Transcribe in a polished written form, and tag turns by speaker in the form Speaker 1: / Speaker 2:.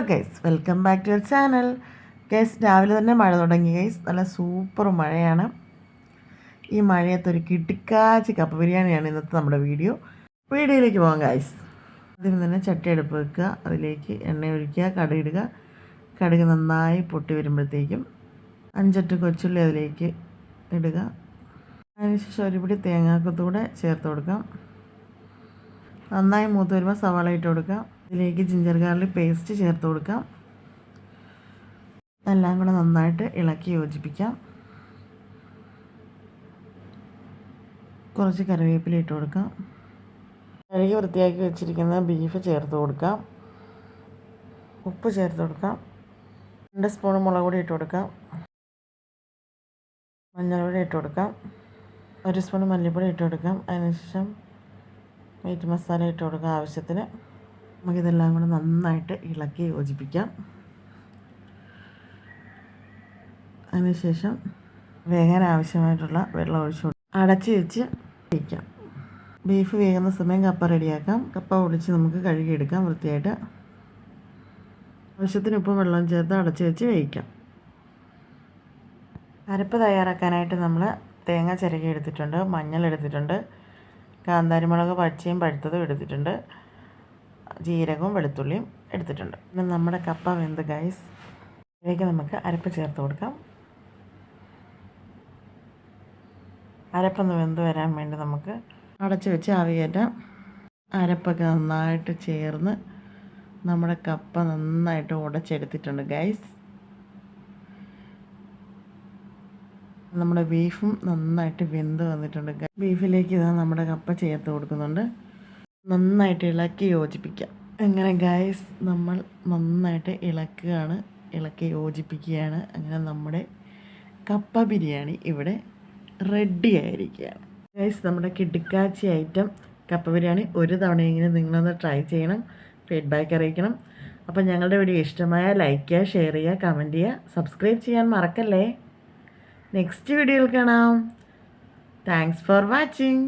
Speaker 1: Guys, welcome back to your channel. Guys, രാവിലെ തന്നെ മഴ തുടങ്ങി ഗൈസ്. നല്ല സൂപ്പർ മഴയാണ്. ഈ മഴയത്തൊരു കിട്ടിക്കാച്ചി കപ്പ ബിരിയാണിയാണ് ഇന്നത്തെ നമ്മുടെ വീഡിയോയിലേക്ക് പോകാം ഗൈസ്. ആദ്യം തന്നെ ചട്ടി അടുപ്പ് വെക്കുക, അതിലേക്ക് എണ്ണ ഒഴിക്കുക, കടുകിടുക. കടുക് നന്നായി പൊട്ടി വരുമ്പോഴത്തേക്കും 5-8 കൊച്ചുള്ളി അതിലേക്ക് ഇടുക. അതിനുശേഷം ഒരു പിടി തേങ്ങാക്കൊത്തൂടെ ചേർത്ത് കൊടുക്കാം. നന്നായി മൂത്ത് വരുമ്പോൾ സവാള ഇട്ട് കൊടുക്കാം. ഇതിലേക്ക് ജിഞ്ചർ ഗാർലിക് പേസ്റ്റ് ചേർത്ത് കൊടുക്കാം. എല്ലാം കൂടെ നന്നായിട്ട് ഇളക്കി യോജിപ്പിക്കാം. കുറച്ച് കറിവേപ്പില ഇട്ട് കൊടുക്കാം. കഴുകി വൃത്തിയാക്കി വെച്ചിരിക്കുന്ന ബീഫ് ചേർത്ത് കൊടുക്കാം. ഉപ്പ് ചേർത്ത് കൊടുക്കാം. 2 സ്പൂൺ മുളക് പൊടി ഇട്ട് കൊടുക്കാം. മഞ്ഞൾപ്പൊടി ഇട്ട് കൊടുക്കാം. 1 സ്പൂൺ മല്ലിപ്പൊടി ഇട്ട് കൊടുക്കാം. അതിനുശേഷം മീറ്റ് മസാല ഇട്ട് കൊടുക്കാം ആവശ്യത്തിന്. നമുക്കിതെല്ലാം കൂടെ നന്നായിട്ട് ഇളക്കി യോജിപ്പിക്കാം. അതിനുശേഷം വേകാൻ ആവശ്യമായിട്ടുള്ള വെള്ളം ഒഴിച്ച് അടച്ച് വെച്ച് വയ്ക്കാം. ബീഫ് വേകുന്ന സമയം കപ്പ റെഡിയാക്കാം. കപ്പ ഒളിച്ച് നമുക്ക് കഴുകിയെടുക്കാം വൃത്തിയായിട്ട്. ആവശ്യത്തിന് ഉപ്പും വെള്ളം ചേർത്ത് അടച്ച് വെച്ച് വേവിക്കാം. അരപ്പ് തയ്യാറാക്കാനായിട്ട് നമ്മൾ തേങ്ങ ചിരകി എടുത്തിട്ടുണ്ട്, മഞ്ഞൾ എടുത്തിട്ടുണ്ട്, കാന്താരിമുളക് പച്ചയും പഴുത്തതും എടുത്തിട്ടുണ്ട്, ജീരകവും വെളുത്തുള്ളിയും എടുത്തിട്ടുണ്ട്. പിന്നെ നമ്മുടെ കപ്പ വെന്ത് ഗൈസ്, ഇതിലേക്ക് നമുക്ക് അരപ്പ് ചേർത്ത് കൊടുക്കാം. അരപ്പൊന്ന് വെന്ത് വരാൻ വേണ്ടി നമുക്ക് അടച്ച് വെച്ച് ആവിയേറ്റാം. അരപ്പൊക്കെ നന്നായിട്ട് ചേർന്ന് നമ്മുടെ കപ്പ നന്നായിട്ട് ഉടച്ചെടുത്തിട്ടുണ്ട് ഗൈസ്. നമ്മുടെ ബീഫും നന്നായിട്ട് വെന്ത് വന്നിട്ടുണ്ട്. ബീഫിലേക്ക് ഇതാ നമ്മുടെ കപ്പ ചേർത്ത് കൊടുക്കുന്നുണ്ട്. നന്നായിട്ട് ഇളക്കി യോജിപ്പിക്കാം. അങ്ങനെ ഗൈസ്, നമ്മൾ നന്നായിട്ട് ഇളക്കി യോജിപ്പിക്കുകയാണ്. അങ്ങനെ നമ്മുടെ കപ്പ ബിരിയാണി ഇവിടെ റെഡി ആയിരിക്കുകയാണ് ഗൈസ്. നമ്മുടെ കിടുക്കാച്ചി ഐറ്റം കപ്പ ബിരിയാണി ഒരു തവണയെങ്കിലും നിങ്ങളൊന്ന് ട്രൈ ചെയ്യണം, ഫീഡ്ബാക്ക് അറിയിക്കണം. അപ്പോൾ ഞങ്ങളുടെ വീഡിയോ ഇഷ്ടമായാൽ ലൈക്ക് ചെയ്യുക, ഷെയർ ചെയ്യുക, കമൻറ്റ് ചെയ്യുക, സബ്സ്ക്രൈബ് ചെയ്യാൻ മറക്കല്ലേ. നെക്സ്റ്റ് വീഡിയോയിൽ കാണാം. Thanks for watching.